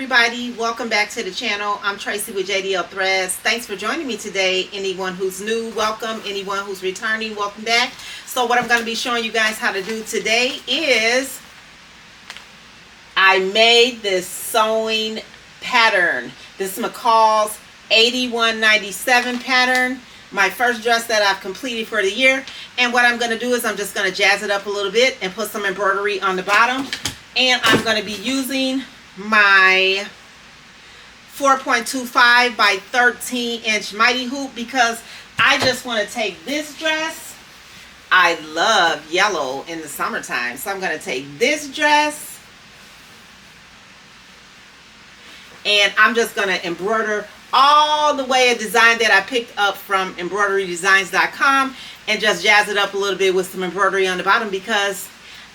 everybody, welcome back to the channel. I'm Tracy with JDL Threads. Thanks for joining me today. Anyone who's new, welcome. Anyone who's returning, welcome back. So what I'm going to be showing you guys how to do today is I made this sewing pattern. This is MCCALLS 8197 pattern. My first dress that I've completed for the year. And what I'm going to do is I'm just going to jazz it up a little bit and put some embroidery on the bottom. And I'm going to be using my 4.25 by 13 inch mighty hoop because I just want to take this dress. I love yellow in the summertime, so I'm going to take this dress and I'm just going to embroider all the way a design that I picked up from embroiderydesigns.com and just jazz it up a little bit with some embroidery on the bottom because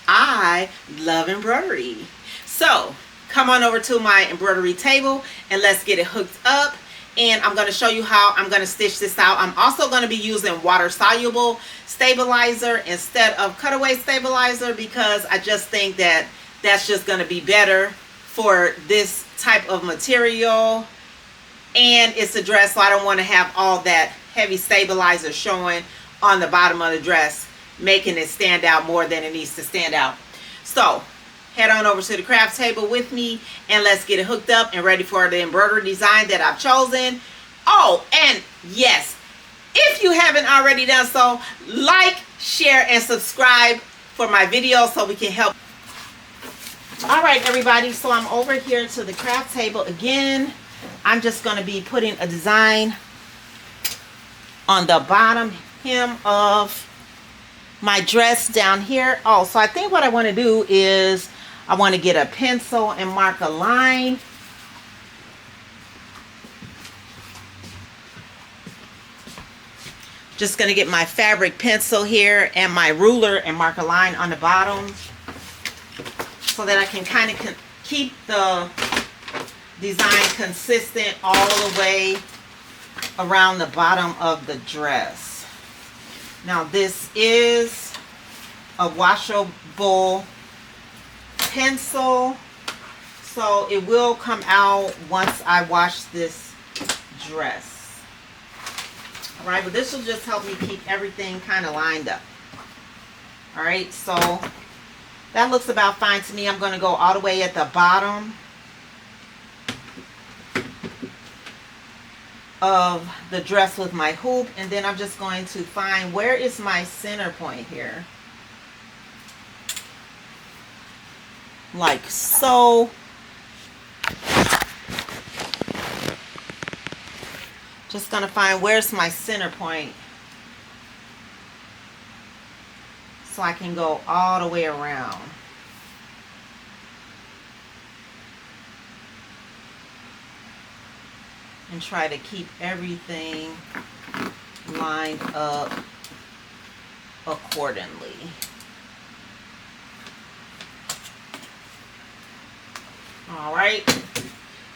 I love embroidery. So come on over to my embroidery table and let's get it hooked up. And I'm going to show you how I'm going to stitch this out. I'm also going to be using water soluble stabilizer instead of cutaway stabilizer because I just think that that's just going to be better for this type of material. And it's a dress, so I don't want to have all that heavy stabilizer showing on the bottom of the dress, making it stand out more than it needs to stand out. So head on over to the craft table with me and let's get it hooked up and ready for the embroidery design that I've chosen. Oh, and yes, if you haven't already done so, like, share, and subscribe for my videos so we can help. All right, everybody, so I'm over here to the craft table again. I'm just going to be putting a design on the bottom hem of my dress down here. Oh, so I think what I want to do is I want to get a pencil and mark a line. Just going to get my fabric pencil here and my ruler and mark a line on the bottom so that I can kind of keep the design consistent all the way around the bottom of the dress. Now this is a washable pencil, so it will come out once I wash this dress. Alright, but this will just help me keep everything kind of lined up. Alright, so that looks about fine to me. I'm going to go all the way at the bottom of the dress with my hoop, and then I'm just going to find where is my center point here. Like so. Just gonna find where's my center point so I can go all the way around. And try to keep everything lined up accordingly. Alright,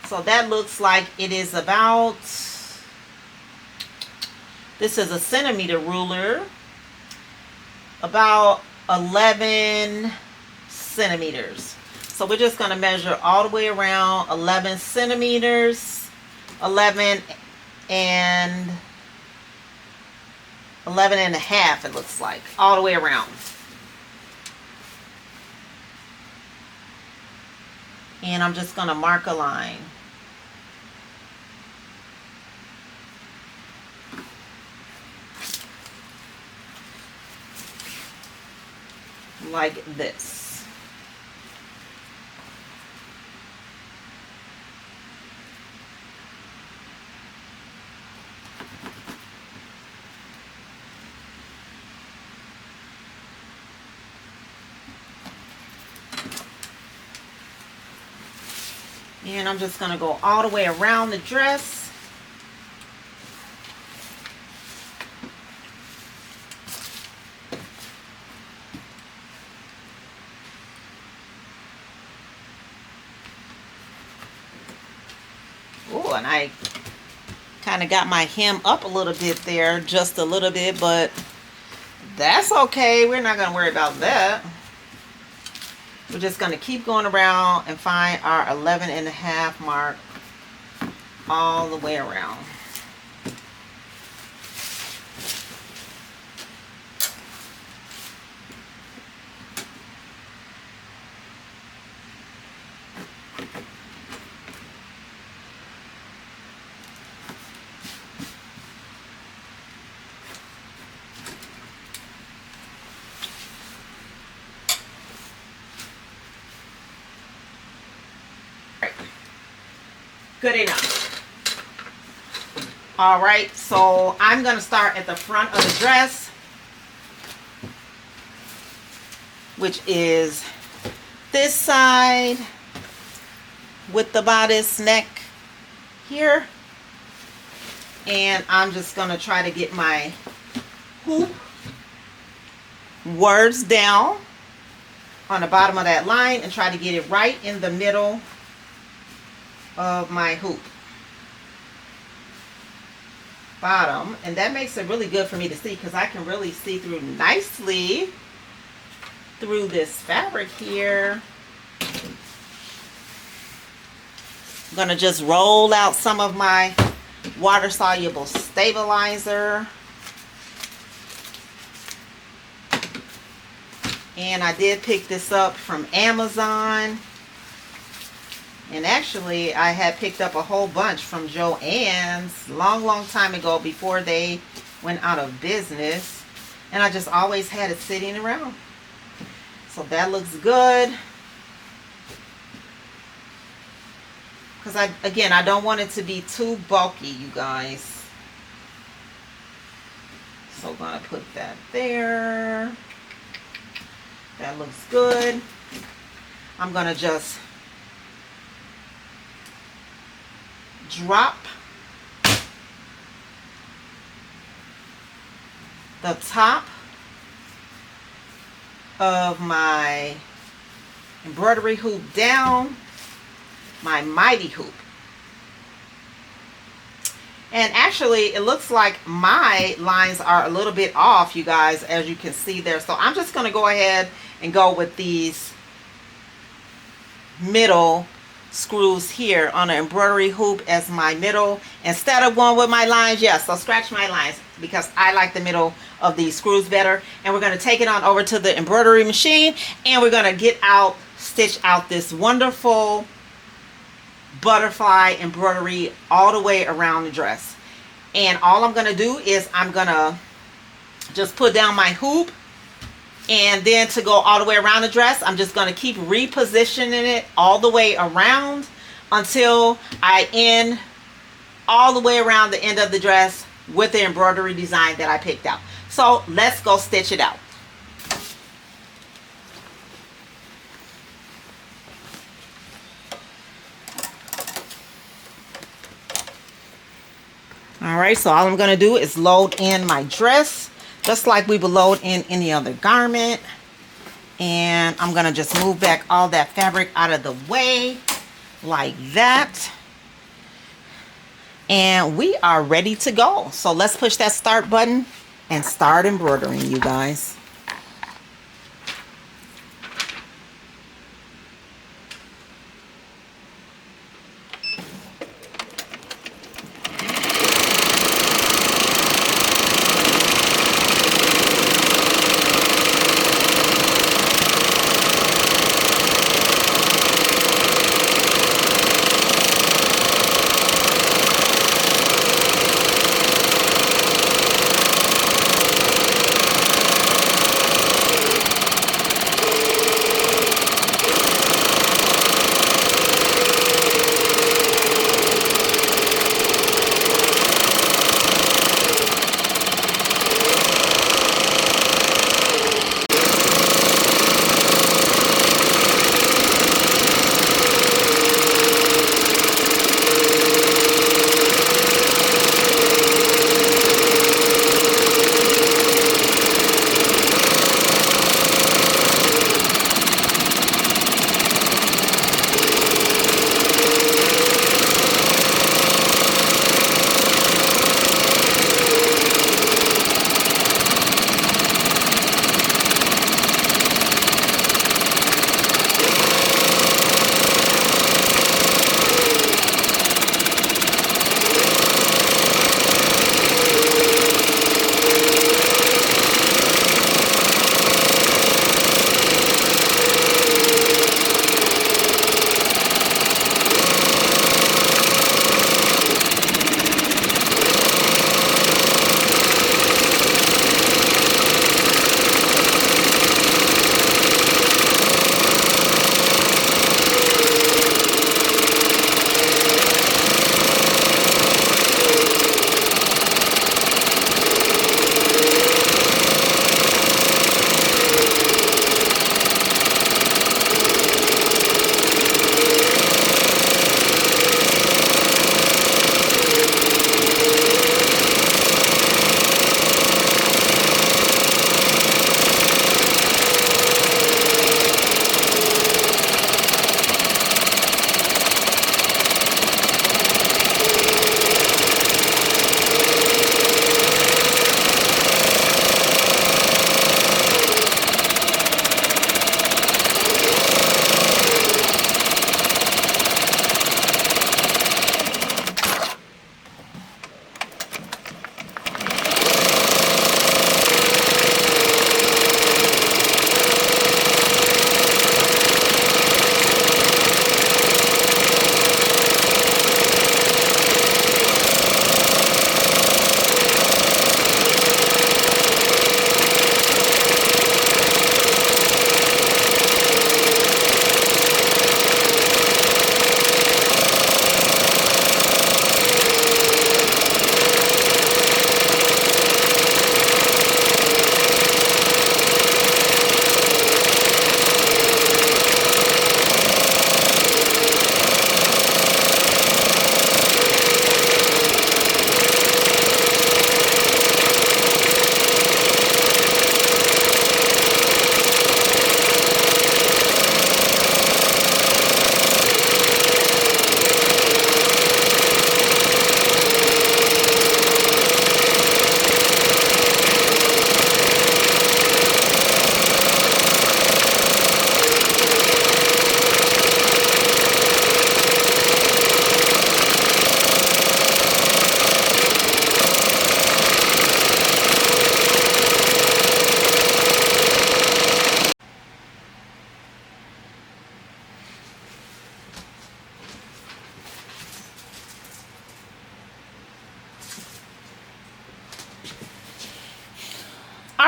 so that looks like it is about, this is a centimeter ruler, about 11 centimeters. So we're just going to measure all the way around 11 centimeters, 11 and a half it looks like, all the way around. And I'm just going to mark a line. Like this. And I'm just going to go all the way around the dress. Oh, and I kind of got my hem up a little bit there, just a little bit, but that's okay. We're not going to worry about that. We're just going to keep going around and find our 11.5 mark all the way around. Good enough. All right, so I'm going to start at the front of the dress, which is this side with the bodice neck here. And I'm just going to try to get my hoop words down on the bottom of that line and try to get it right in the middle of my hoop bottom, and that makes it really good for me to see because I can really see through nicely through this fabric here. I'm gonna just roll out some of my water soluble stabilizer, and I did pick this up from Amazon. And actually, I had picked up a whole bunch from Joann's long time ago before they went out of business. And I just always had it sitting around. So that looks good. Because I don't want it to be too bulky, you guys. So I'm going to put that there. That looks good. I'm going to just drop the top of my embroidery hoop down my mighty hoop. And actually it looks like my lines are a little bit off, you guys, as you can see there. So I'm just going to go ahead and go with these middle screws here on an embroidery hoop as my middle instead of going with my lines. Yes, so scratch my lines because I like the middle of these screws better. And we're going to take it on over to the embroidery machine and we're going to stitch out this wonderful butterfly embroidery all the way around the dress. And all I'm going to do is I'm going to just put down my hoop. And then to go all the way around the dress, I'm just going to keep repositioning it all the way around until I end all the way around the end of the dress with the embroidery design that I picked out. So let's go stitch it out. All right, so all I'm going to do is load in my dress, just like we would load in any other garment. And I'm going to just move back all that fabric out of the way like that. And we are ready to go. So let's push that start button and start embroidering, you guys.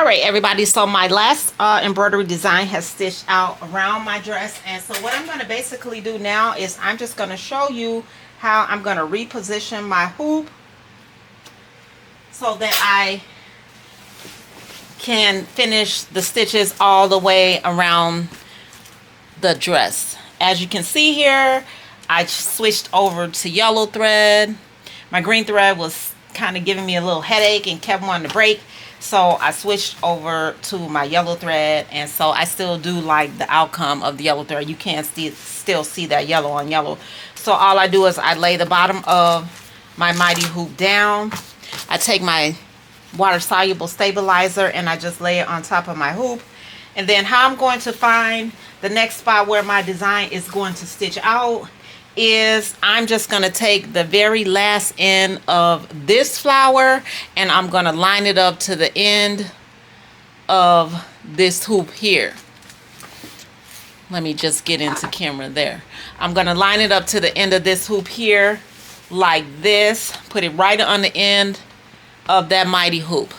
All right, everybody, so my last embroidery design has stitched out around my dress, and so what I'm going to basically do now is I'm just going to show you how I'm going to reposition my hoop so that I can finish the stitches all the way around the dress. As you can see here, I switched over to yellow thread. My green thread was kind of giving me a little headache and kept wanting to break, so I switched over to my yellow thread, and so I still do like the outcome of the yellow thread. You can still see that yellow on yellow. So all I do is I lay the bottom of my mighty hoop down. I take my water soluble stabilizer and I just lay it on top of my hoop. And then how I'm going to find the next spot where my design is going to stitch out is I'm just going to take the very last end of this flower and I'm going to line it up to the end of this hoop here. Let me just get into camera there. I'm going to line it up to the end of this hoop here like this. Put it right on the end of that mighty hoop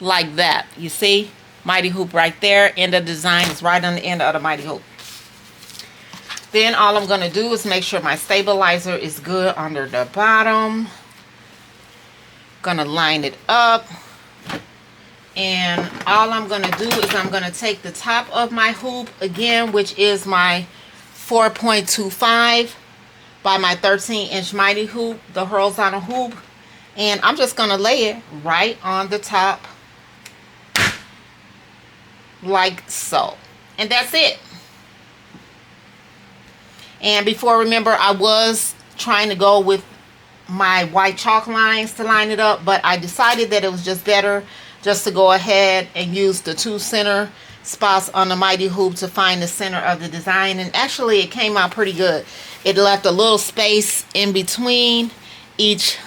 like that. You see? Mighty hoop right there. End of design is right on the end of the mighty hoop. Then all I'm going to do is make sure my stabilizer is good under the bottom. Gonna line it up. And all I'm going to do is I'm going to take the top of my hoop again, which is my 4.25 by my 13-inch mighty hoop, the horizontal hoop. And I'm just going to lay it right on the top like so. And that's it. And before, remember, I was trying to go with my white chalk lines to line it up, but I decided that it was just better just to go ahead and use the 2 center spots on the mighty hoop to find the center of the design. And actually it came out pretty good. It left a little space in between each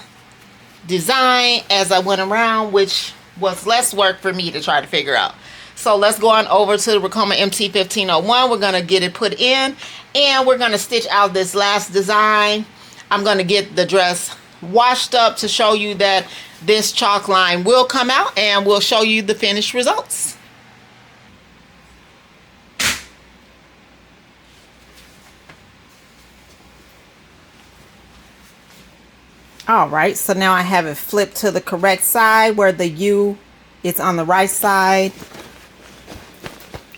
design as I went around, which was less work for me to try to figure out. So let's go on over to the Ricoma MT1501. We're going to get it put in and we're going to stitch out this last design. I'm going to get the dress washed up to show you that this chalk line will come out, and we'll show you the finished results. All right, so now I have it flipped to the correct side where the U is on the right side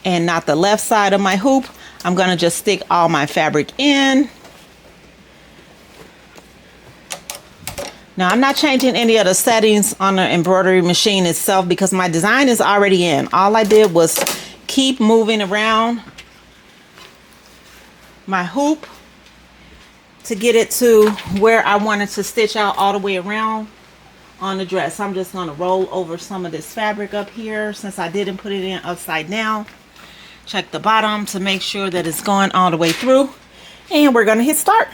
and not the left side of my hoop. I'm going to just stick all my fabric in. Now I'm not changing any of the settings on the embroidery machine itself because my design is already in. All I did was keep moving around my hoop to get it to where I wanted to stitch out all the way around on the dress. I'm just going to roll over some of this fabric up here since I didn't put it in upside down. Check the bottom to make sure that it's going all the way through, and we're going to hit start.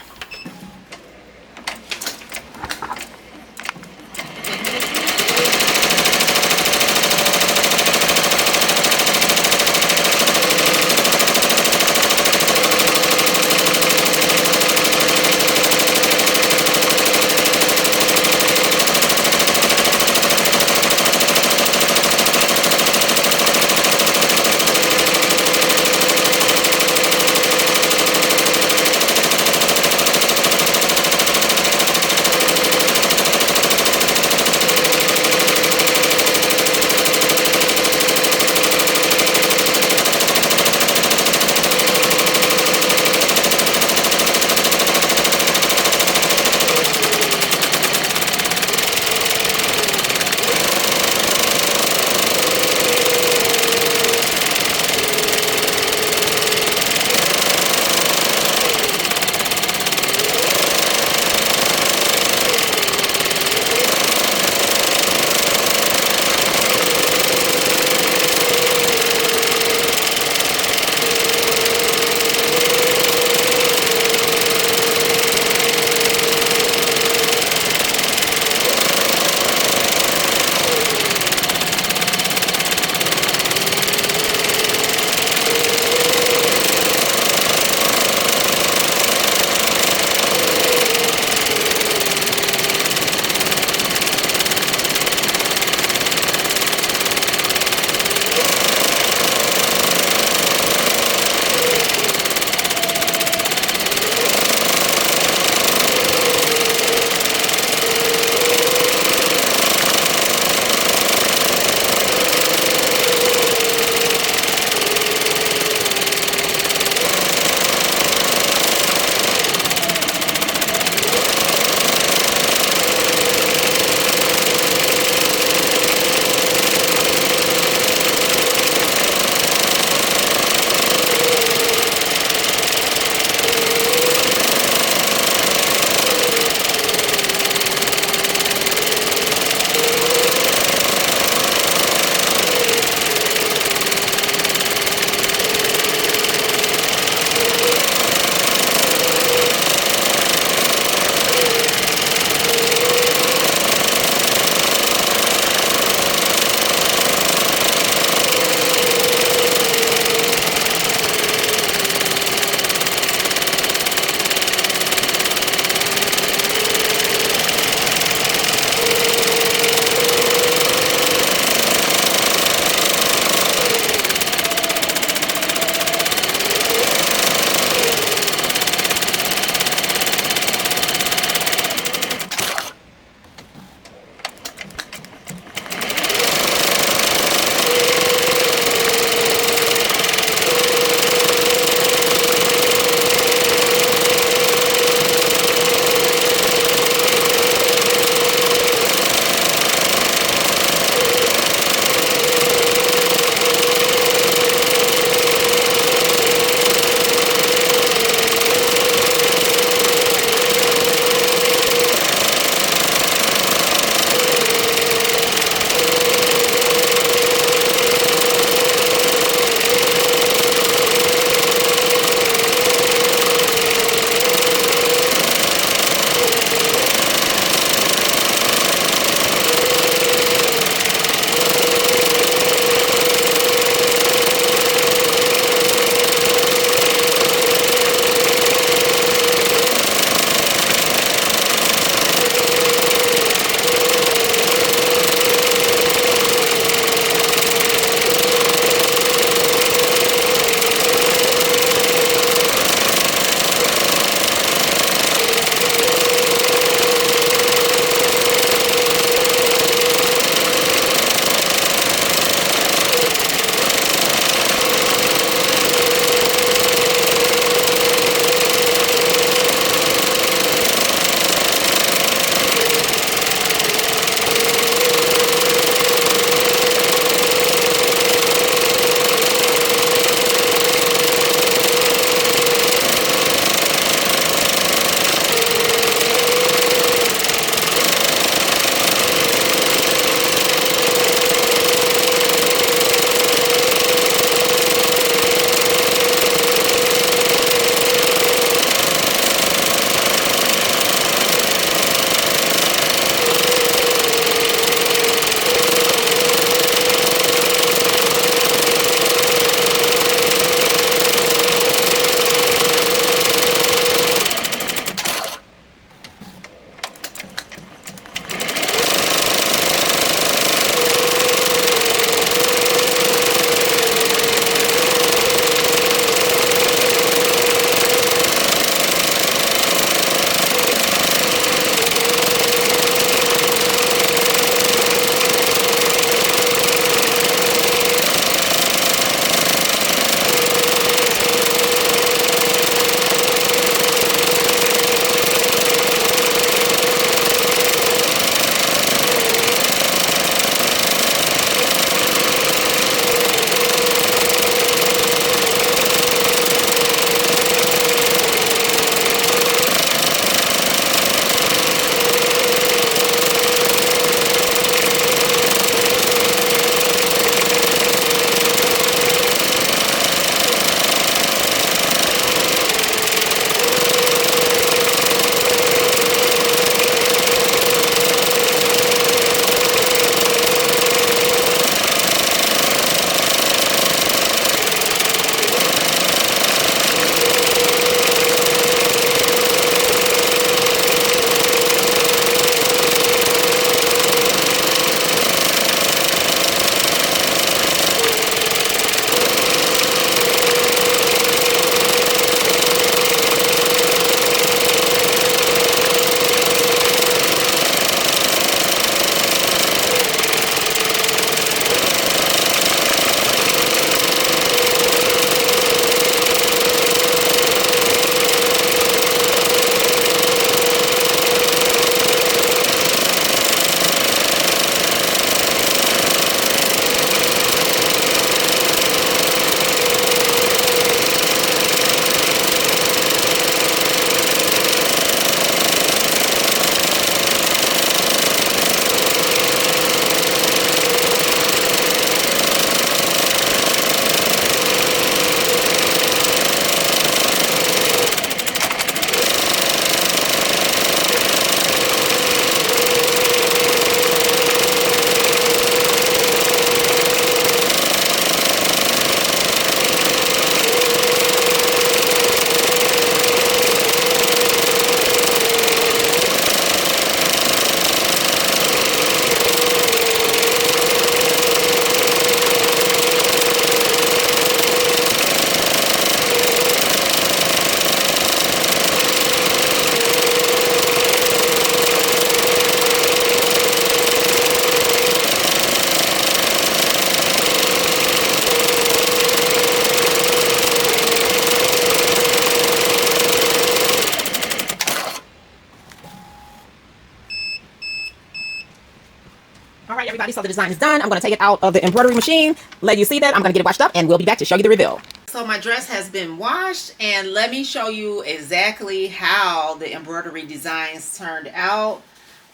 Everybody, so the design is done. I'm going to take it out of the embroidery machine, let you see that. I'm going to get it washed up, and we'll be back to show you the reveal. So my dress has been washed, and let me show you exactly how the embroidery designs turned out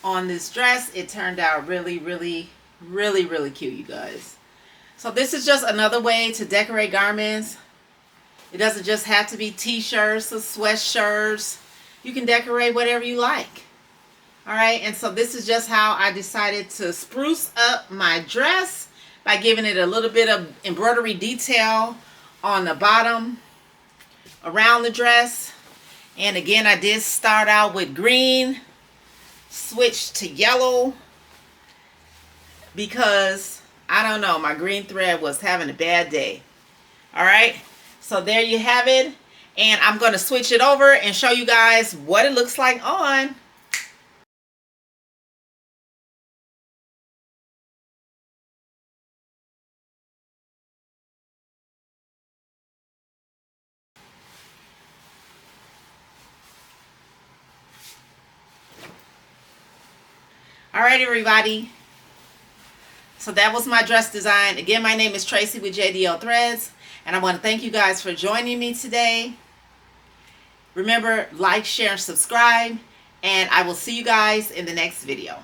on this dress. It turned out really, really, really, really cute, you guys. So this is just another way to decorate garments. It doesn't just have to be t-shirts or sweatshirts. You can decorate whatever you like. All right, and so this is just how I decided to spruce up my dress by giving it a little bit of embroidery detail on the bottom around the dress. And again, I did start out with green, switch to yellow because I don't know, my green thread was having a bad day. All right, so there you have it, and I'm going to switch it over and show you guys what it looks like on. All right, everybody. So that was my dress design. Again, my name is Tracy with JDL Threads, and I want to thank you guys for joining me today. Remember, like, share, and subscribe, and I will see you guys in the next video.